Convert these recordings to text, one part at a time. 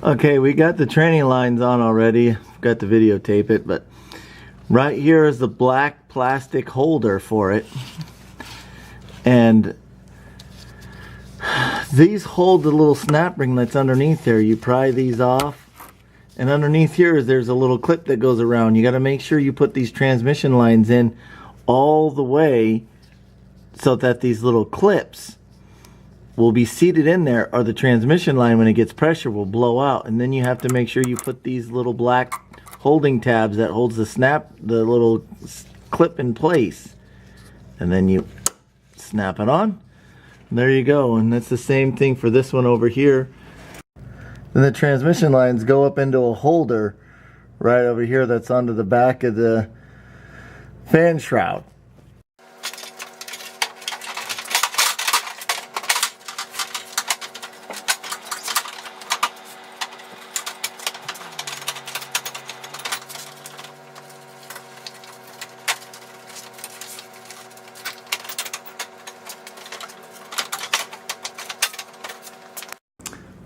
Okay, we got the training lines on already. Got to videotape it, but right here is the black plastic holder for it. And these hold the little snap ring that's underneath there. You pry these off, and underneath here there's a little clip that goes around. You got to make sure you put these transmission lines in all the way so that these little clips will be seated in there, or the transmission line, when it gets pressure, will blow out. And then you have to make sure you put these little black holding tabs that holds the little clip in place, and then you snap it on. And there you go. And that's the same thing for this one over here. Then the transmission lines go up into a holder right over here that's onto the back of the fan shroud.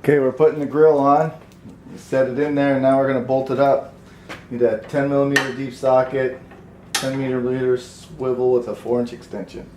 Okay, we're putting the grill on. Set it in there, and now we're going to bolt it up. Need a 10mm deep socket, 10mm swivel with a 4-inch extension.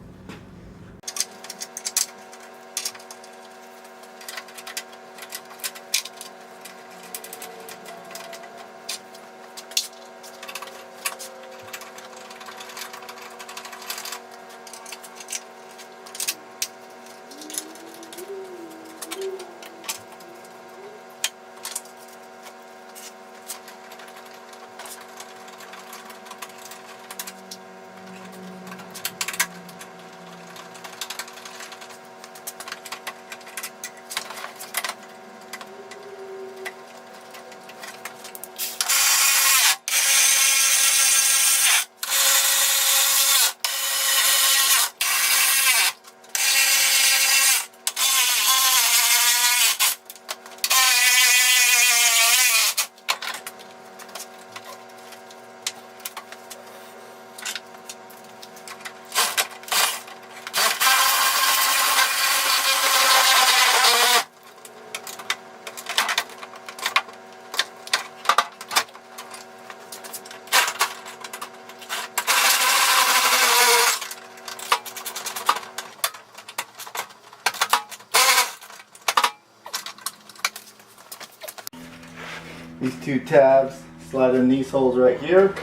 These two tabs slide in these holes right here.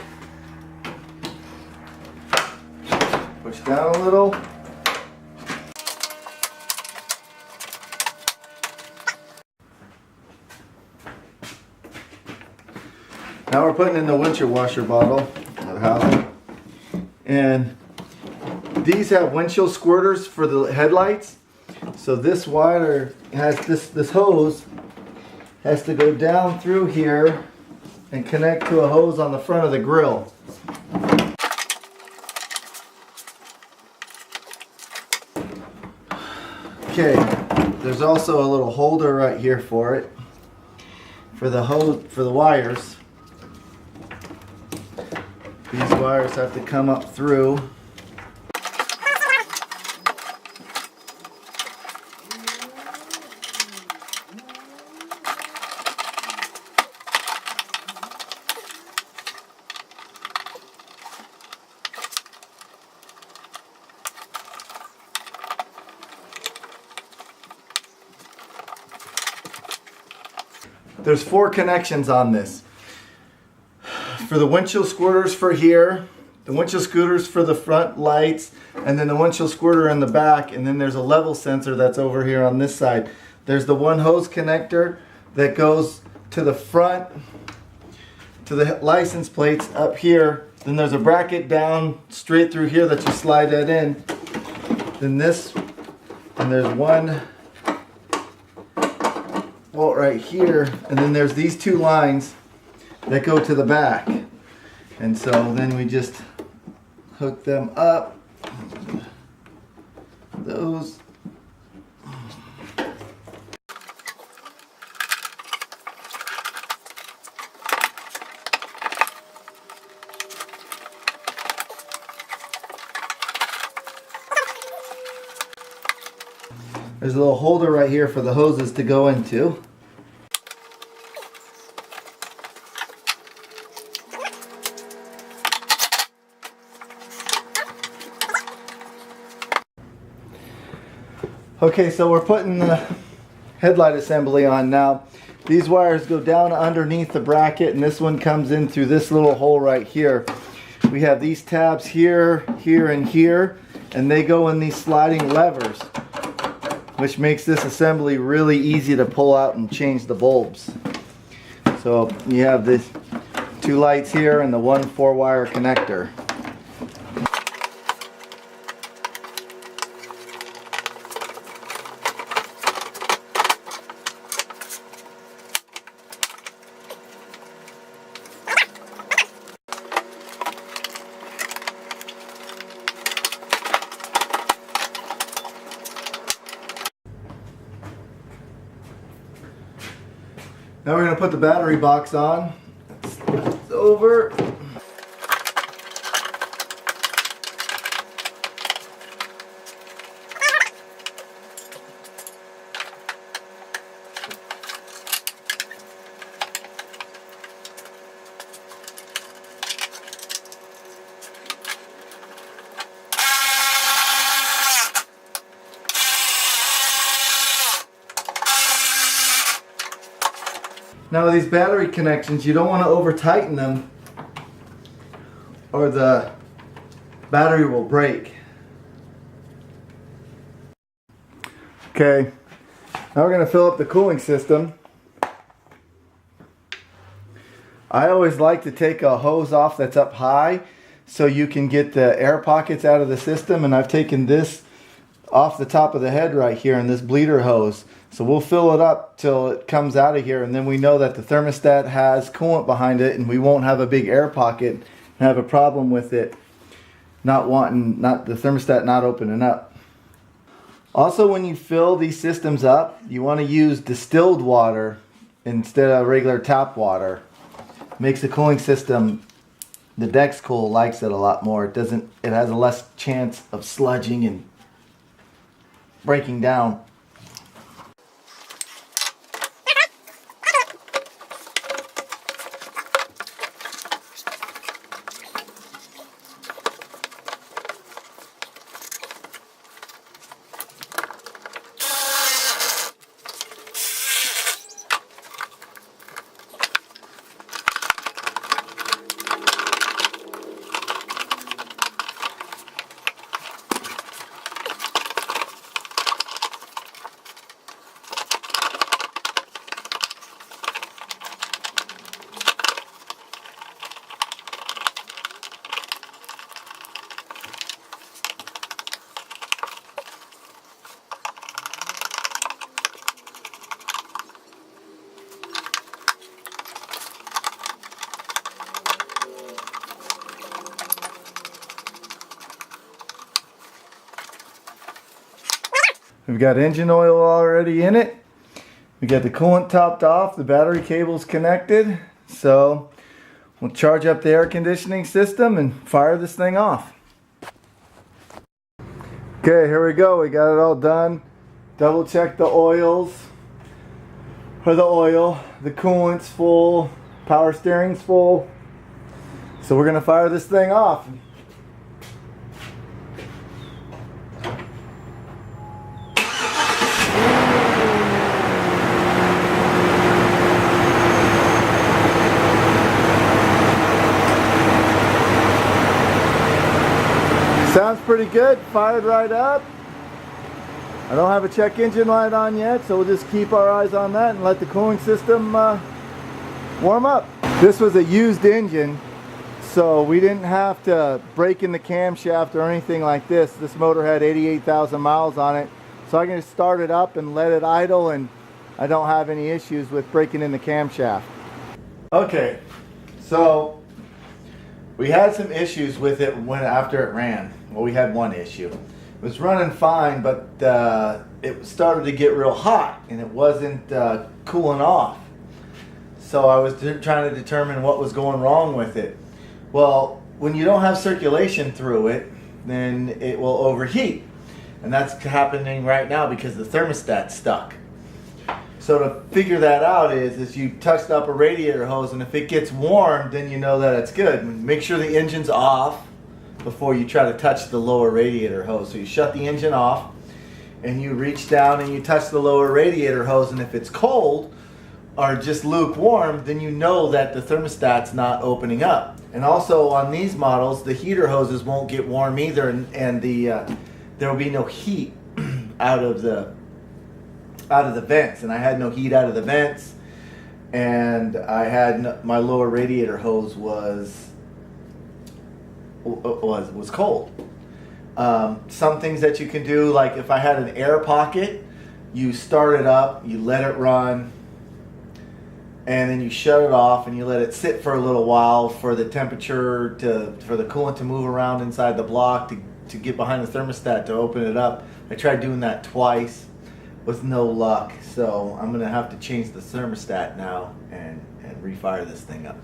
Push down a little. Now we're putting in the windshield washer bottle, the housing. And these have windshield squirters for the headlights. So this wire has this hose has to go down through here and connect to a hose on the front of the grill. Okay, there's also a little holder right here for it, for the hose, for the wires. These wires have to come up through. There's 4 connections on this. For the windshield squirters for here, the windshield squirters for the front lights, and then the windshield squirter in the back, and then there's a level sensor that's over here on this side. There's the one hose connector that goes to the front, to the license plates up here. Then there's a bracket down straight through here that you slide that in. Then this, and there's one bolt right here, and then there's these 2 lines that go to the back. And so then we just hook them up. Those. There's a little holder right here for the hoses to go into. Okay, so we're putting the headlight assembly on now. These wires go down underneath the bracket, and this one comes in through this little hole right here. We have these tabs here, here, and here, and they go in these sliding levers, which makes this assembly really easy to pull out and change the bulbs. So you have these two lights here and the one 4-wire connector. Now we're going to put the battery box on. It's over. Now with these battery connections, you don't want to over tighten them or the battery will break. Okay, now we're going to fill up the cooling system. I always like to take a hose off that's up high so you can get the air pockets out of the system, and I've taken this off the top of the head right here in this bleeder hose. So we'll fill it up till it comes out of here, and then we know that the thermostat has coolant behind it, and we won't have a big air pocket and have a problem with it the thermostat not opening up. Also, when you fill these systems up, you want to use distilled water instead of regular tap water. Makes the cooling system, the Dexcool likes it a lot more. It has a less chance of sludging and breaking down. We've got engine oil already in it. We got the coolant topped off, the battery cable's connected. So we'll charge up the air conditioning system and fire this thing off. Okay, here we go. We got it all done. Double check the oils for the oil. The coolant's full, power steering's full. So we're gonna fire this thing off. Sounds pretty good, fired right up. I don't have a check engine light on yet, so we'll just keep our eyes on that and let the cooling system warm up. This was a used engine, so we didn't have to break in the camshaft or anything like this. This motor had 88,000 miles on it, so I can just start it up and let it idle, and I don't have any issues with breaking in the camshaft. Okay, so we had some issues with it after it ran. Well, we had one issue. It was running fine, but it started to get real hot and it wasn't cooling off. So I was trying to determine what was going wrong with it. Well, when you don't have circulation through it, then it will overheat. And that's happening right now because the thermostat's stuck. So to figure that out is you touched up a radiator hose, and if it gets warm, then you know that it's good. Make sure the engine's off before you try to touch the lower radiator hose. So you shut the engine off, and you reach down and you touch the lower radiator hose, and if it's cold or just lukewarm, then you know that the thermostat's not opening up. And also on these models, the heater hoses won't get warm either, and there will be no heat out of the vents. And I had no heat out of the vents, and I had my lower radiator hose was cold. Some things that you can do, like if I had an air pocket, you start it up, you let it run, and then you shut it off and you let it sit for a little while for the temperature for the coolant to move around inside the block to get behind the thermostat to open it up. I tried doing that twice with no luck, so I'm gonna have to change the thermostat now and refire this thing up.